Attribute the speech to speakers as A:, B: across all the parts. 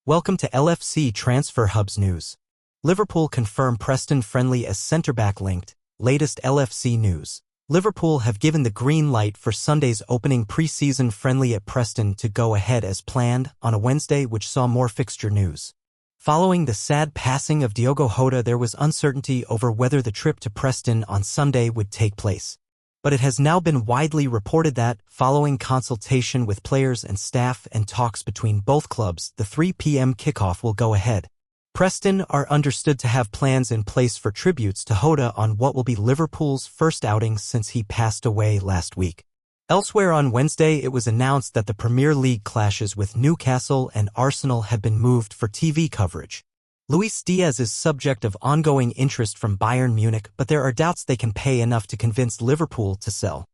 A: Welcome to LFC Transfer Hub's news. Liverpool confirm Preston friendly as centre-back linked. Latest LFC news. Liverpool have given the green light for Sunday's opening pre-season friendly at Preston to go ahead as planned on a Wednesday, which saw more fixture news. Following the sad passing of Diogo Jota, there was uncertainty over whether the trip to Preston on Sunday would take place. But it has now been widely reported that, following consultation with players and staff and talks between both clubs, the 3 p.m. kickoff will go ahead. Preston are understood to have plans in place for tributes to Jota on what will be Liverpool's first outing since he passed away last week. Elsewhere on Wednesday, it was announced that the Premier League clashes with Newcastle and Arsenal had been moved for TV coverage. Luis Diaz is subject of ongoing interest from Bayern Munich, but there are doubts they can pay enough to convince Liverpool to sell.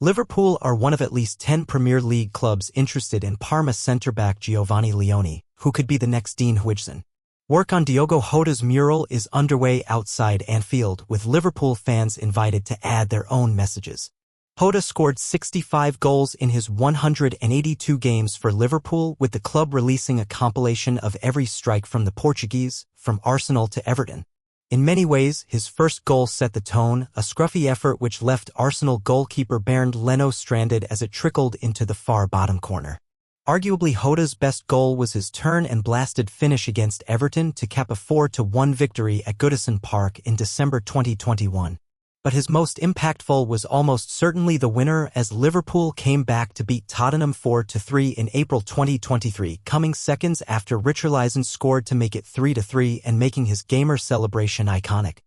A: Liverpool are one of at least 10 Premier League clubs interested in Parma centre-back Giovanni Leone, who could be the next Dean Huijsen. Work on Diogo Jota's mural is underway outside Anfield, with Liverpool fans invited to add their own messages. Jota scored 65 goals in his 182 games for Liverpool, with the club releasing a compilation of every strike from the Portuguese, from Arsenal to Everton. In many ways, his first goal set the tone, a scruffy effort which left Arsenal goalkeeper Bernd Leno stranded as it trickled into the far bottom corner. Arguably Jota's best goal was his turn and blasted finish against Everton to cap a 4-1 victory at Goodison Park in December 2021. But his most impactful was almost certainly the winner as Liverpool came back to beat Tottenham 4-3 in April 2023, coming seconds after Richarlison scored to make it 3-3 and making his gamer celebration iconic.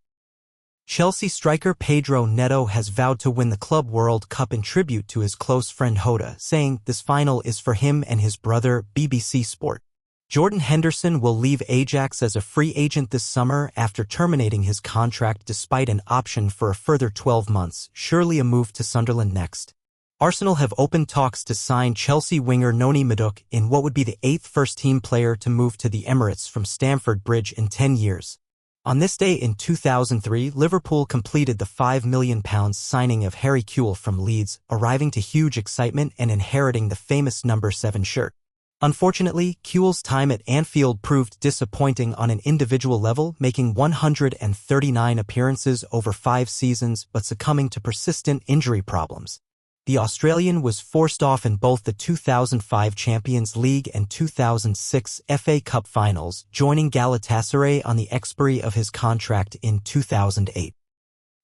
A: Chelsea striker Pedro Neto has vowed to win the Club World Cup in tribute to his close friend Jota, saying this final is for him and his brother. BBC Sport. Jordan Henderson will leave Ajax as a free agent this summer after terminating his contract despite an option for a further 12 months, surely a move to Sunderland next. Arsenal have opened talks to sign Chelsea winger Noni Madueke in what would be the 8th first-team player to move to the Emirates from Stamford Bridge in 10 years. On this day in 2003, Liverpool completed the £5 million signing of Harry Kewell from Leeds, arriving to huge excitement and inheriting the famous number 7 shirt. Unfortunately, Kewell's time at Anfield proved disappointing on an individual level, making 139 appearances over 5 seasons but succumbing to persistent injury problems. The Australian was forced off in both the 2005 Champions League and 2006 FA Cup finals, joining Galatasaray on the expiry of his contract in 2008.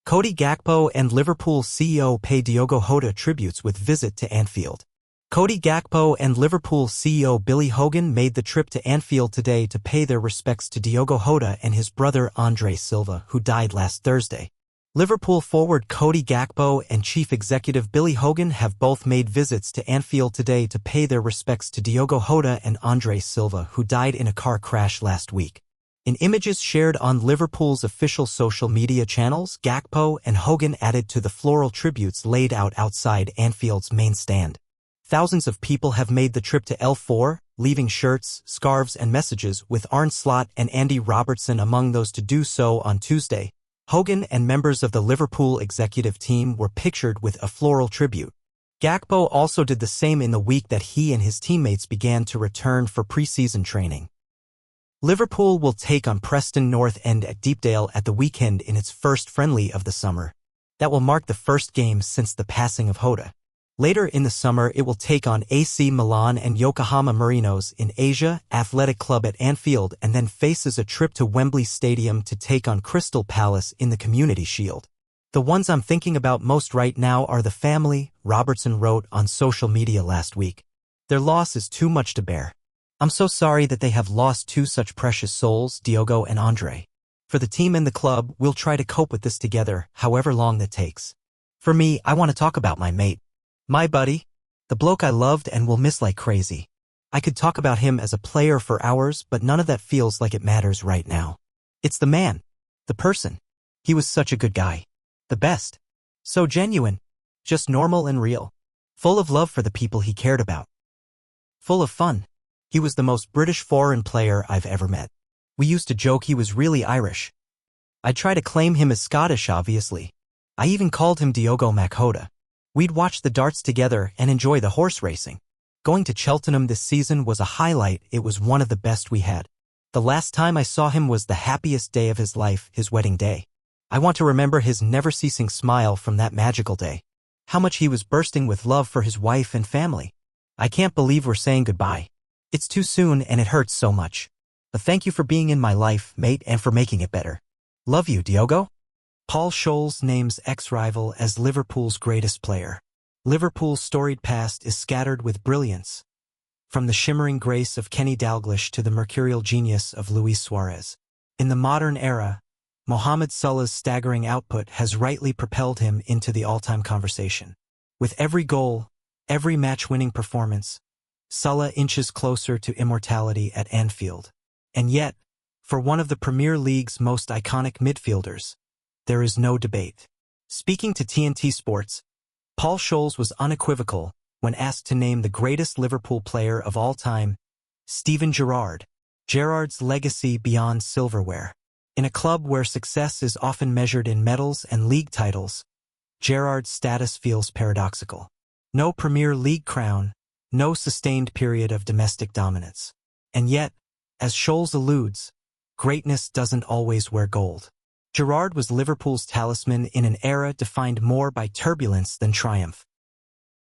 A: Cody Gakpo and Liverpool CEO pay Diogo Jota tributes with visit to Anfield. Cody Gakpo and Liverpool CEO Billy Hogan made the trip to Anfield today to pay their respects to Diogo Jota and his brother Andre Silva, who died last Thursday. Liverpool forward Cody Gakpo and chief executive Billy Hogan have both made visits to Anfield today to pay their respects to Diogo Jota and Andre Silva, who died in a car crash last week. In images shared on Liverpool's official social media channels, Gakpo and Hogan added to the floral tributes laid out outside Anfield's main stand. Thousands of people have made the trip to L4, leaving shirts, scarves and messages, with Arne Slot and Andy Robertson among those to do so on Tuesday. Hogan and members of the Liverpool executive team were pictured with a floral tribute. Gakpo also did the same in the week that he and his teammates began to return for pre-season training. Liverpool will take on Preston North End at Deepdale at the weekend in its first friendly of the summer. That will mark the first game since the passing of Jota. Later in the summer, it will take on AC Milan and Yokohama Marinos in Asia Athletic Club at Anfield, and then faces a trip to Wembley Stadium to take on Crystal Palace in the Community Shield. The ones I'm thinking about most right now are the family, Robertson wrote on social media last week. Their loss is too much to bear. I'm so sorry that they have lost 2 such precious souls, Diogo and Andre. For the team and the club, we'll try to cope with this together, however long that takes. For me, I want to talk about my mate. My buddy, the bloke I loved and will miss like crazy. I could talk about him as a player for hours, but none of that feels like it matters right now. It's the man, the person. He was such a good guy. The best. So genuine. Just normal and real. Full of love for the people he cared about. Full of fun. He was the most British foreign player I've ever met. We used to joke he was really Irish. I'd try to claim him as Scottish, obviously. I even called him Diogo Mac Jota. We'd watch the darts together and enjoy the horse racing. Going to Cheltenham this season was a highlight. It was one of the best we had. The last time I saw him was the happiest day of his life, his wedding day. I want to remember his never-ceasing smile from that magical day. How much he was bursting with love for his wife and family. I can't believe we're saying goodbye. It's too soon and it hurts so much. But thank you for being in my life, mate, and for making it better. Love you, Diogo. Paul Scholes names ex-rival as Liverpool's greatest player. Liverpool's storied past is scattered with brilliance. From the shimmering grace of Kenny Dalglish to the mercurial genius of Luis Suarez. In the modern era, Mohamed Salah's staggering output has rightly propelled him into the all-time conversation. With every goal, every match-winning performance, Salah inches closer to immortality at Anfield. And yet, for one of the Premier League's most iconic midfielders, there is no debate. Speaking to TNT Sports, Paul Scholes was unequivocal when asked to name the greatest Liverpool player of all time, Steven Gerrard. Gerrard's legacy beyond silverware. In a club where success is often measured in medals and league titles, Gerrard's status feels paradoxical. No Premier League crown, no sustained period of domestic dominance. And yet, as Scholes alludes, greatness doesn't always wear gold. Gerrard was Liverpool's talisman in an era defined more by turbulence than triumph.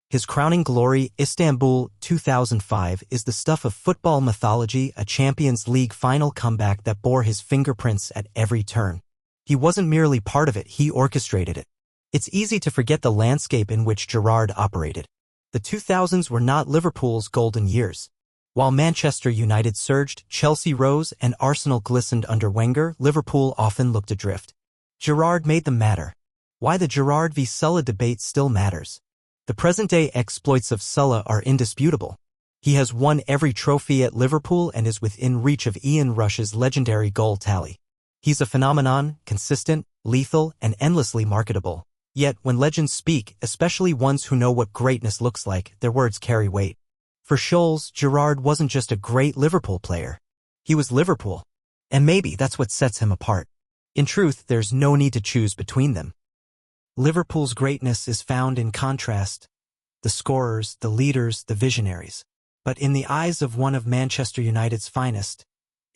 A: His crowning glory, Istanbul 2005, is the stuff of football mythology, a Champions League final comeback that bore his fingerprints at every turn. He wasn't merely part of it, he orchestrated it. It's easy to forget the landscape in which Gerrard operated. The 2000s were not Liverpool's golden years. While Manchester United surged, Chelsea rose, and Arsenal glistened under Wenger, Liverpool often looked adrift. Gerrard made them matter. Why the Gerrard v Salah debate still matters. The present-day exploits of Salah are indisputable. He has won every trophy at Liverpool and is within reach of Ian Rush's legendary goal tally. He's a phenomenon, consistent, lethal, and endlessly marketable. Yet, when legends speak, especially ones who know what greatness looks like, their words carry weight. For Scholes, Gerrard wasn't just a great Liverpool player. He was Liverpool. And maybe that's what sets him apart. In truth, there's no need to choose between them. Liverpool's greatness is found in contrast, the scorers, the leaders, the visionaries. But in the eyes of one of Manchester United's finest,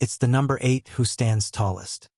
A: it's the number 8 who stands tallest.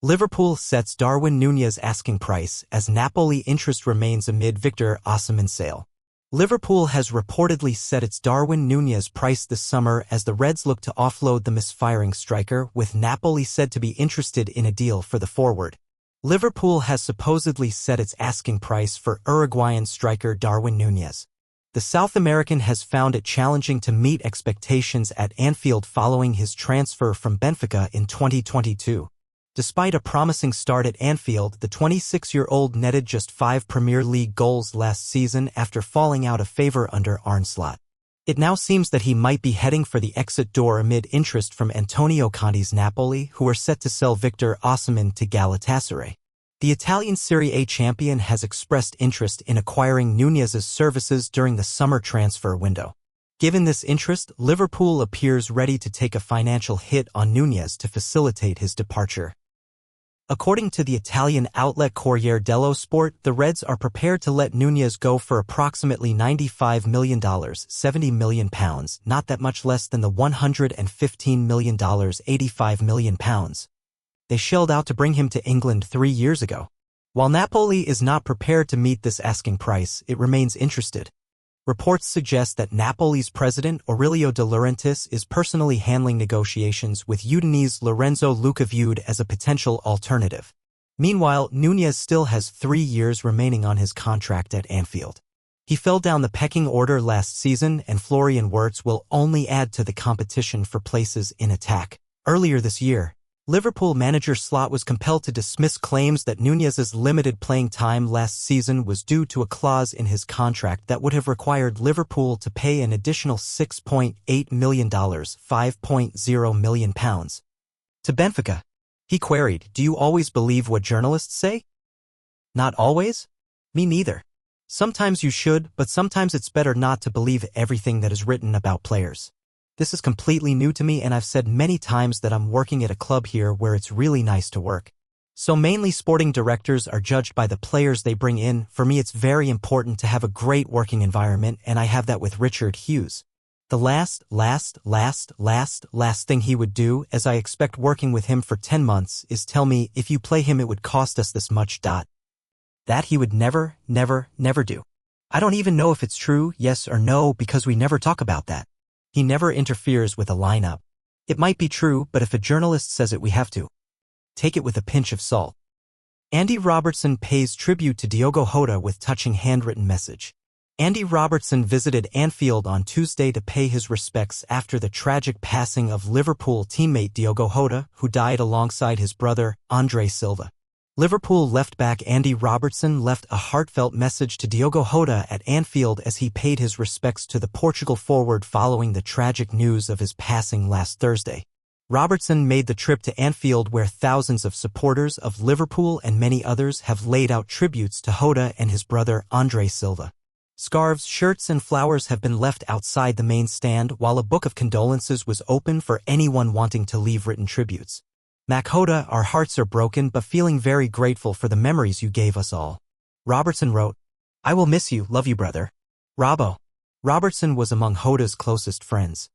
A: Liverpool sets Darwin Nunez asking price as Napoli interest remains amid Victor Osimhen's sale. Liverpool has reportedly set its Darwin Nunez price this summer as the Reds look to offload the misfiring striker, with Napoli said to be interested in a deal for the forward. Liverpool has supposedly set its asking price for Uruguayan striker Darwin Nunez. The South American has found it challenging to meet expectations at Anfield following his transfer from Benfica in 2022. Despite a promising start at Anfield, the 26-year-old netted just 5 Premier League goals last season after falling out of favor under Arne Slot. It now seems that he might be heading for the exit door amid interest from Antonio Conte's Napoli, who are set to sell Victor Osimhen to Galatasaray. The Italian Serie A champion has expressed interest in acquiring Nunez's services during the summer transfer window. Given this interest, Liverpool appears ready to take a financial hit on Nunez to facilitate his departure. According to the Italian outlet Corriere dello Sport, the Reds are prepared to let Nunez go for approximately $95 million, £70 million, not that much less than the $115 million, £85 million. They shelled out to bring him to England 3 years ago. While Napoli is not prepared to meet this asking price, it remains interested. Reports suggest that Napoli's president Aurelio De Laurentiis is personally handling negotiations with Udinese Lorenzo Luca viewed as a potential alternative. Meanwhile, Nunez still has 3 years remaining on his contract at Anfield. He fell down the pecking order last season, and Florian Wirtz will only add to the competition for places in attack. Earlier this year, Liverpool manager Slot was compelled to dismiss claims that Nunez's limited playing time last season was due to a clause in his contract that would have required Liverpool to pay an additional $6.8 million, £5.0 million, to Benfica. He queried, "Do you always believe what journalists say?" "Not always? Me neither. Sometimes you should, but sometimes it's better not to believe everything that is written about players. This is completely new to me, and I've said many times that I'm working at a club here where it's really nice to work. So mainly sporting directors are judged by the players they bring in. For me, it's very important to have a great working environment, and I have that with Richard Hughes. The last thing he would do, as I expect working with him for 10 months, is tell me if you play him it would cost us this much. That he would never do. I don't even know if it's true, yes or no, because we never talk about that. He never interferes with a lineup. It might be true, but if a journalist says it we have to take it with a pinch of salt. Andy Robertson pays tribute to Diogo Jota with touching handwritten message. Andy Robertson visited Anfield on Tuesday to pay his respects after the tragic passing of Liverpool teammate Diogo Jota, who died alongside his brother, Andre Silva. Liverpool left-back Andy Robertson left a heartfelt message to Diogo Jota at Anfield as he paid his respects to the Portugal forward following the tragic news of his passing last Thursday. Robertson made the trip to Anfield where thousands of supporters of Liverpool and many others have laid out tributes to Jota and his brother Andre Silva. Scarves, shirts, and flowers have been left outside the main stand while a book of condolences was open for anyone wanting to leave written tributes. Jota, our hearts are broken but feeling very grateful for the memories you gave us all. Robertson wrote, I will miss you, love you brother. Robbo. Robertson was among Jota's closest friends.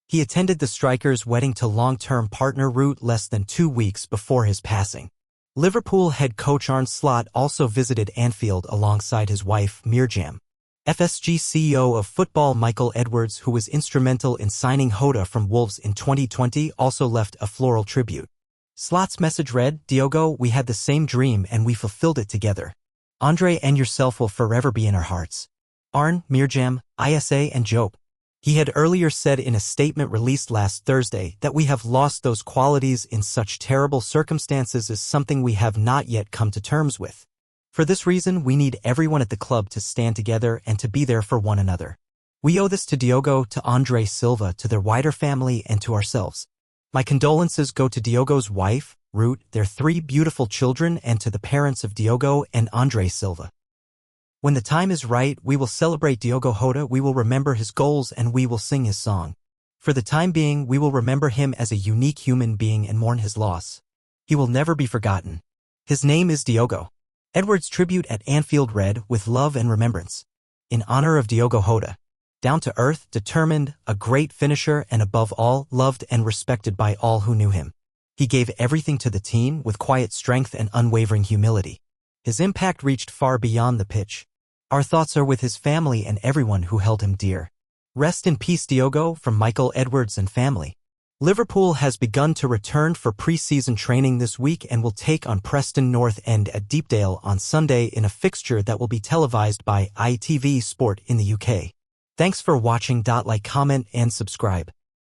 A: He attended the striker's wedding to long-term partner Ruud less than 2 weeks before his passing. Liverpool head coach Arne Slot also visited Anfield alongside his wife, Mirjam. FSG CEO of football Michael Edwards, who was instrumental in signing Jota from Wolves in 2020, also left a floral tribute. Slot's message read, Diogo, we had the same dream and we fulfilled it together. Andre and yourself will forever be in our hearts. Arne, Mirjam, Isa and Jope. He had earlier said in a statement released last Thursday that we have lost those qualities in such terrible circumstances is something we have not yet come to terms with. For this reason, we need everyone at the club to stand together and to be there for one another. We owe this to Diogo, to Andre Silva, to their wider family, and to ourselves. My condolences go to Diogo's wife, Ruud, their 3 beautiful children, and to the parents of Diogo and Andre Silva. When the time is right, we will celebrate Diogo Jota, we will remember his goals, and we will sing his song. For the time being, we will remember him as a unique human being and mourn his loss. He will never be forgotten. His name is Diogo. Edwards' tribute at Anfield read, with love and remembrance. In honor of Diogo Jota. Down to earth, determined, a great finisher, and above all, loved and respected by all who knew him. He gave everything to the team with quiet strength and unwavering humility. His impact reached far beyond the pitch. Our thoughts are with his family and everyone who held him dear. Rest in peace, Diogo, from Michael Edwards and family. Liverpool has begun to return for pre-season training this week and will take on Preston North End at Deepdale on Sunday in a fixture that will be televised by ITV Sport in the UK. Thanks for watching. Like, comment, and subscribe.